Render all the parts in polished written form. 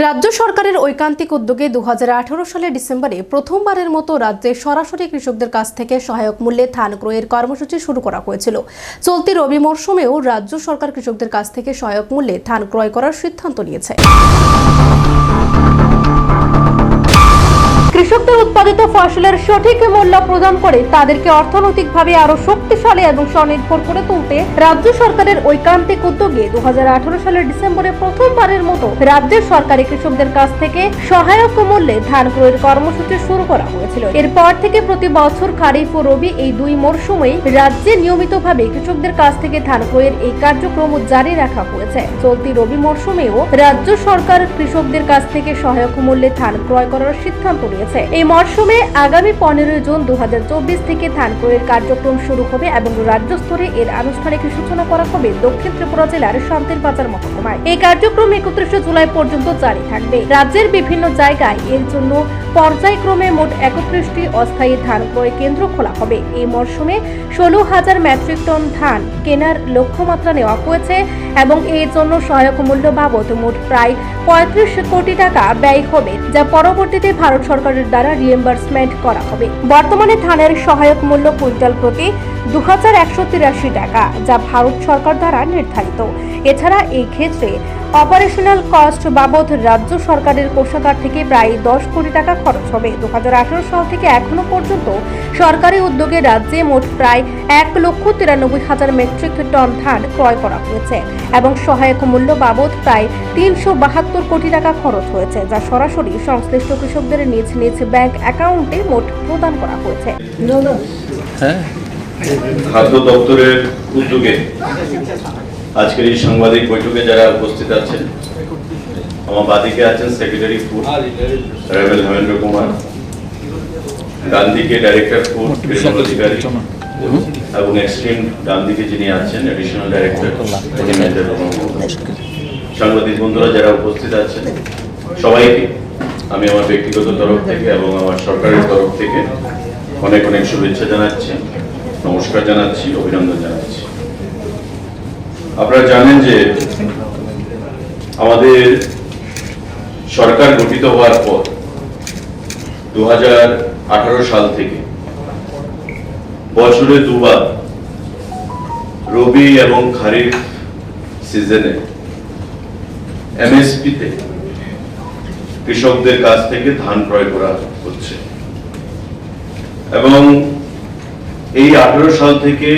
রাজ্য সরকারের ঐকান্তিক উদ্যোগে 2018 সালের ডিসেম্বরে প্রথমবারের মতো রাজ্যে সরাসরি কৃষকদের কাছ থেকে সহায়ক মূল্যে ধান ক্রয়ের কর্মসূচি শুরু করা হয়েছিল। চলতি রবি মরশুমেও রাজ্য সরকার কৃষকদের কাছ থেকে সহায়ক মূল্যে ধান ক্রয় করার সিদ্ধান্ত নিয়েছে। কৃষকদের উৎপাদিত ফসলের সঠিক মূল্য প্রদান করে তাদেরকে অর্থনৈতিকভাবে আরো শক্তিশালী এবং স্বনির্ভর করে তুলতে রাজ্য সরকারের ঐকান্তিক উদ্যোগে 2018 সালের ডিসেম্বরে প্রথমবারের মতো রাজ্যের সরকারি কৃষকদের কাছ থেকে সহায়ক মূল্যে ধান ক্রয়ের কর্মসূচি শুরু করা হয়েছিল। এরপর থেকে প্রতি বছর খারিফ ও রবি এই দুই মরশুমেই রাজ্যে নিয়মিতভাবে কৃষকদের কাছ থেকে ধান ক্রয়ের এই কার্যক্রম জারি রাখা হয়েছে। চলতি রবি মরশুমেও রাজ্য সরকার কৃষকদের কাছ থেকে সহায়ক মূল্যে ধান ক্রয় করার সিদ্ধান্ত নিয়েছে। এই মরশুমে আগামী 15 জুন 2024 থেকে ধান ক্রয়ের কার্যক্রম শুরু হবে এবং রাজ্য স্তরে এর আনুষ্ঠানিক সূচনা করা হবে দক্ষিণ ত্রিপুরা জেলার শান্তির বাজার মহকুমায়। এই কার্যক্রম 31 জুলাই পর্যন্ত জারি থাকবে। রাজ্যের বিভিন্ন জায়গায় এর জন্য পর্যায়ক্রমে মোট 31টি অস্থায়ী ধান ক্রয় কেন্দ্র খোলা হবে। এই মরশুমে 16,000 মেট্রিক টন ধান কেনার লক্ষ্যমাত্রা নেওয়া হয়েছে এবং এর জন্য সহায়ক মূল্য বাবদ মোট প্রায় 35 কোটি টাকা ব্যয় হবে, যা পরবর্তীতে ভারত সরকারের দ্বারা রিএম্বার্সমেন্ট করা হবে। বর্তমানে ধানের সহায়ক মূল্য কুইন্টাল প্রতি 2183 টাকা, যা ভারত সরকার দ্বারা নির্ধারিত। এছাড়া এই ক্ষেত্রে অপারেশনাল কস্ট বাবদ রাজ্য সরকারের কোষাগার থেকে প্রায় 10 কোটি টাকা খরচ হবে। 2018 সাল থেকে এখনো পর্যন্ত সরকারি উদ্যোগে রাজ্যে মোট প্রায় 1,93,000 মেট্রিক টন ধান ক্রয় করা হয়েছে এবং সহায়ক মূল্য বাবদ প্রায় 372 কোটি টাকা খরচ হয়েছে, যা সরাসরি সংশ্লিষ্ট কৃষকদের নিজ নিজ ব্যাংক অ্যাকাউন্টে মোট প্রদান করা হয়েছে। খাদ্য দপ্তরের উদ্যোগে আজকের এই সাংবাদিক বৈঠকে যারা উপস্থিত আছেন, আমার বাদিকে আছেন সেক্রেটারি ফুড রেবেল হেমেন্দ্র কুমার, ডান দিকে ডাইরেক্টর ফুড কৃষ্ণ অধিকারী এবং এক্সট্রিম ডান দিকে যিনি আছেন এডিশনাল ডাইরেক্টর। সাংবাদিক বন্ধুরা যারা উপস্থিত আছেন সবাইকে আমি আমার ব্যক্তিগত তরফ থেকে এবং আমার সরকারের তরফ থেকে অনেক অনেক শুভেচ্ছা জানাচ্ছি, নমস্কার জানাচ্ছি, অভিনন্দন জানাচ্ছি। আপনারা জানেন যে আমাদের সরকার গঠিত হওয়ার পর 2018 সাল থেকে বছরে দুবার রবি এবং খারিফ সিজনে এমএসপিতে কৃষকদের কাছ থেকে ধান ক্রয় করা হচ্ছে এবং এই 18 সাল থেকে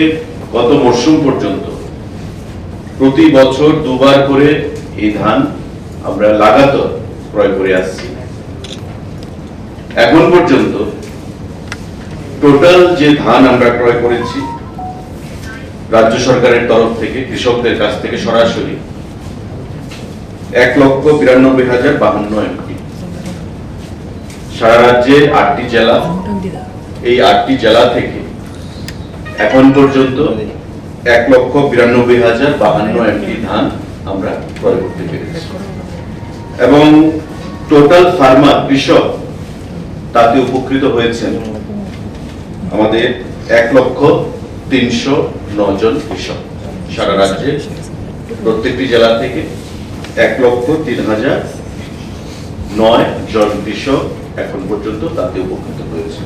গত মরশুম পর্যন্ত প্রতি বছর দুবার করে এই ধান আমরা লাগাতার ক্রয় করে আসছি। এখন পর্যন্ত টোটাল যে ধান আমরা ক্রয় করেছি রাজ্য সরকারের তরফ থেকে কৃষকদের কাছ থেকে সরাসরি 1,92,052 এমপি। সারা রাজ্যে 8টি জেলা, এই 8টি জেলা থেকে এখন পর্যন্ত 1,92,052 এমপি ধান আমরা ক্রয় করতে পেরেছি এবং টোটাল ফার্মার কৃষক তাতে উপকৃত হয়েছেন আমাদের 1,309 জন কৃষক। সারা রাজ্যে প্রত্যেকটি জেলা থেকে 1,03,009 জন কৃষক এখন পর্যন্ত তাতে উপকৃত হয়েছে।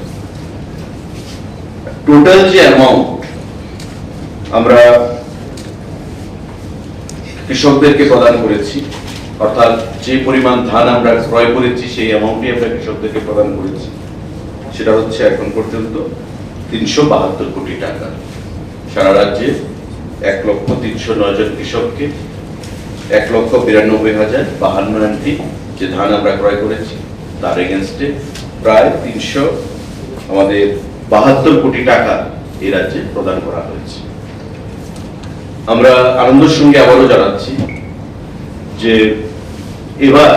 টোটাল যে অ্যামাউন্ট আমরা কৃষকদেরকে প্রদান করেছি, অর্থাৎ যে পরিমাণ ধান আমরা ক্রয় করেছি সেই অ্যামাউন্টই আমরা কৃষকদেরকে প্রদান করেছি, সেটা হচ্ছে এখন পর্যন্ত 372 কোটি টাকা। সারা রাজ্যে 1,309 জন কৃষককে 1,92,052 এমপি যে ধান আমরা ক্রয় করেছি তার এগেনস্টে প্রায় 372 কোটি টাকা এই রাজ্যে প্রদান করা হয়েছে। আমরা আনন্দের সঙ্গে আবারও জানাচ্ছি যে এবার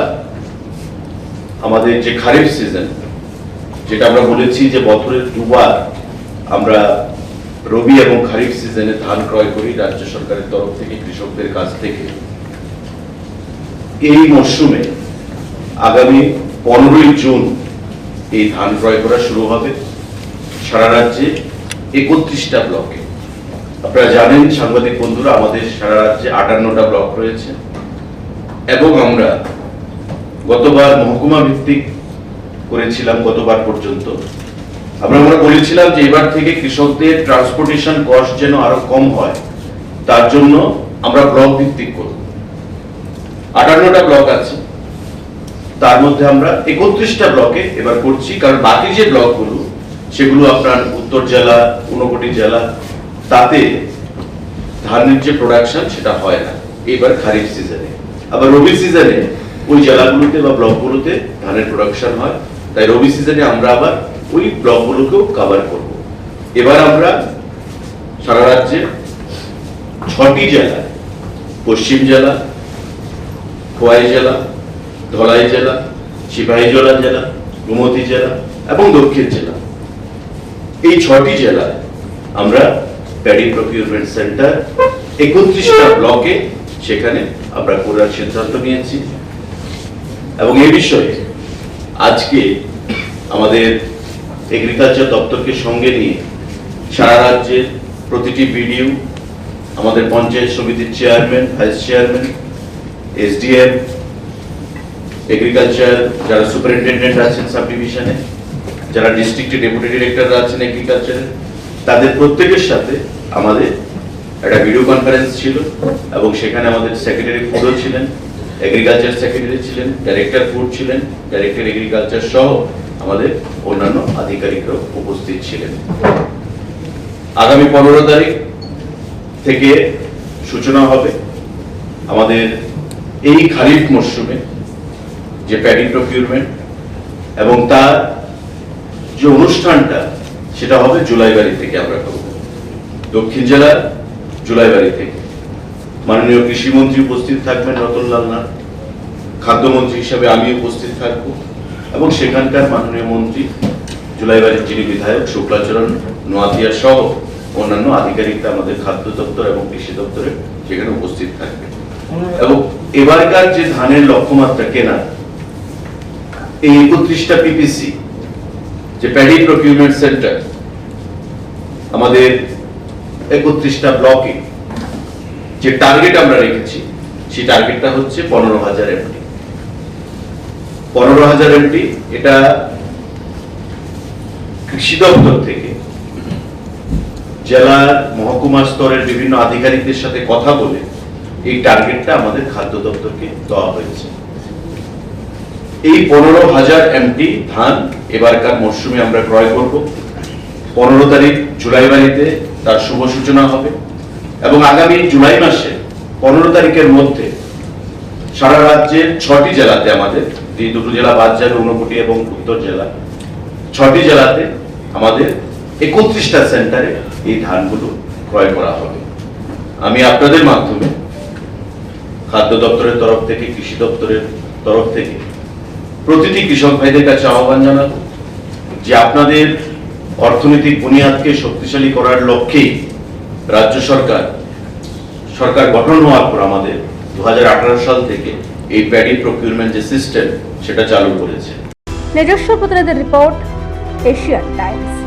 আমাদের যে খারিফ সিজন, যেটা আমরা বলেছি যে বছরের দুবার আমরা রবি এবং খারিফ সিজনে ধান ক্রয় করি রাজ্য সরকারের তরফ থেকে কৃষকদের কাছ থেকে, এই মরশুমে আগামী 15 জুন এই ধান ক্রয় করা শুরু হবে সারা রাজ্যে 31টা ব্লকে। আপনারা জানেন সাংবাদিক বন্ধুরা, আমাদের সারা রাজ্যে 58টা ব্লক রয়েছে এবং আমরা গতবার মহকুমা ভিত্তিক করেছিলাম গতবার পর্যন্ত। আমরা বলেছিলাম যে এবার থেকে কৃষকদের ট্রান্সপোর্টেশন কস্ট যেন আরো কম হয়, তার জন্য আমরা ব্লক ভিত্তিক করব। 58টা ব্লক আছে, তার মধ্যে আমরা 31টা ব্লকে এবার করছি, কারণ বাকি যে ব্লকগুলো সেগুলো আপনার উত্তর জেলা, ঊনকোটি জেলা, তাতে ধানের যে প্রোডাকশন সেটা হয় না এবার খারিফ সিজনে। আবার রবি সিজনে ওই জেলাগুলোতে বা ব্লকগুলোতে ধানের প্রোডাকশন হয়, তাই রবি সিজনে আমরা আবার ওই ব্লকগুলোকেও কভার করব। এবার আমরা সারা রাজ্যে 6টি জেলা, পশ্চিম জেলা, খোয়াই জেলা, ধলাই জেলা, সিপাহীজলা জেলা, গোমতী জেলা এবং দক্ষিণ জেলা, এই 6টি জেলায় আমরা প্যাডি প্রকিউরমেন্ট সেন্টার 31টা ব্লকে সেখানে আমরা করার সিদ্ধান্ত নিয়েছি। এবং এই বিষয়ে আজকে আমাদের এগ্রিকালচার দপ্তরকে সঙ্গে নিয়ে সারা রাজ্যের প্রতিটি বিডিও, আমাদের পঞ্চায়েত সমিতির chairman, vice chairman, SDM, agriculture যারা সুপারিনটেন্ডেন্ট আছেন সাব ডিভিশনে, যারা ডিস্ট্রিক্টে ডেপুটি ডিরেক্টররা আছেন এগ্রিকালচারের, তাদের প্রত্যেকের সাথে আমাদের একটা ভিডিও কনফারেন্স ছিল এবং সেখানে আমাদের সেক্রেটারি ফুডও ছিলেন, এগ্রিকালচার সেক্রেটারি ছিলেন, ডাইরেক্টর ফুড ছিলেন, ডাইরেক্টর এগ্রিকালচার সহ আমাদের অন্যান্য আধিকারিকরাও উপস্থিত ছিলেন। আগামী 15 তারিখ থেকে সূচনা হবে আমাদের এই খারিফ মরশুমে যে প্যাডি প্রকিউরমেন্ট, এবং তার যে অনুষ্ঠানটা সেটা হবে জুলাইবাড়ি থেকে আমরা করব, দক্ষিণ জেলার জুলাইবাড়ি থেকে। মাননীয় কৃষিমন্ত্রী উপস্থিত থাকবেন রতনলাল নাথ, খাদ্যমন্ত্রী হিসাবে আমি উপস্থিত থাকব এবং সেখানকার মাননীয় মন্ত্রী জুলাইবাড়ির যিনি বিধায়ক শুক্লাচরণ নোয়াতিয়া সহ অন্যান্য আধিকারিকরা আমাদের খাদ্য দপ্তর এবং কৃষি দপ্তরে সেখানে উপস্থিত থাকবে। এবং এবারকার যে ধানের লক্ষ্যমাত্রা কেনা, এই 31টা পিপিসি যে প্যাডি প্রকিউরমেন্ট সেন্টার আমাদের 31টা ব্লকে যে টার্গেট আমরা রেখেছি, সেই টার্গেটটা হচ্ছে 15,000 এমটি। 15,000 এমটি এটা কৃষি দপ্তর থেকে জেলার মহকুমা স্তরের বিভিন্ন আধিকারিকদের সাথে কথা বলে এই টার্গেটটা আমাদের খাদ্য দপ্তরকে দেওয়া হয়েছে। এই 15,000 এমটি ধান এবারকার মরশুমে আমরা ক্রয় করব। 15 তারিখ জুলাইবাড়িতে তার শুভ সূচনা হবে এবং আগামী জুলাই মাসে 15 তারিখের মধ্যে সারা রাজ্যের 6টি জেলাতে, আমাদের যে দুটো জেলা বাদ যাবে ঊনকোটি এবং উত্তর জেলা, 6টি জেলাতে আমাদের 31টা সেন্টারে এই ধানগুলো ক্রয় করা হবে। আমি আপনাদের মাধ্যমে খাদ্য দপ্তরের তরফ থেকে, কৃষি দপ্তরের তরফ থেকে প্রতিটি কৃষক ভাইদের কাছে আহ্বান জানাবো যে আপনাদের অর্থনৈতিক বুনিয়াদকে শক্তিশালী করার লক্ষ্যেই রাজ্য সরকার গঠন হওয়ার পর আমাদের 2018 সাল থেকে এই প্যাডি প্রকিউরমেন্ট যে সিস্টেম সেটা চালু করেছে। নিজস্ব প্রতিনিধির রিপোর্ট, এশিয়ান টাইমস।